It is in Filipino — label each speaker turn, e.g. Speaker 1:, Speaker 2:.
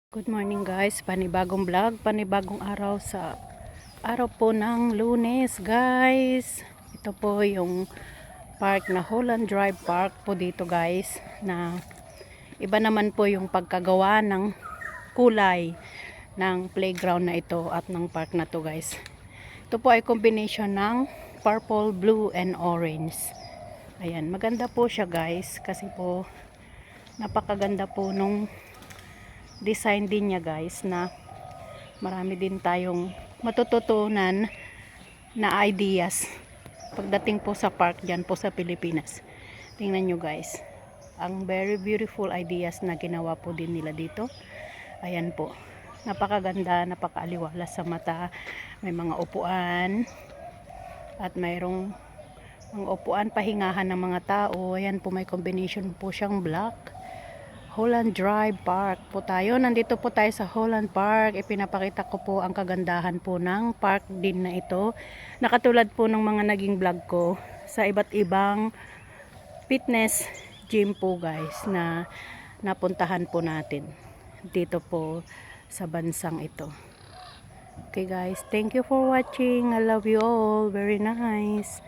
Speaker 1: Good morning guys, panibagong vlog, panibagong araw sa araw po ng Lunes guys. Ito po yung park na Holland Drive Park po dito guys, na iba naman po yung pagkagawa ng kulay ng playground na ito at ng park na to guys. Ito po ay combination ng purple, blue and orange. Ayan, maganda po siya guys kasi po napakaganda po nung design din niya guys, na marami din tayong matututunan na ideas pagdating po sa park dyan po sa Pilipinas. Tingnan nyo guys, ang very beautiful ideas na ginawa po din nila dito. Ayan po, napakaganda, napakaaliwala sa mata. May mga upuan at mayroong mga upuan pahingahan ng mga tao. Ayan po, may combination po siyang black. Holland Drive Park po tayo. Nandito po tayo sa Holland Park. Ipinapakita ko po ang kagandahan po ng park din na ito. Nakatulad po ng mga naging vlog ko sa iba't ibang fitness gym po guys na napuntahan po natin dito po sa bansang ito. Okay guys, thank you for watching. I love you all. Very nice.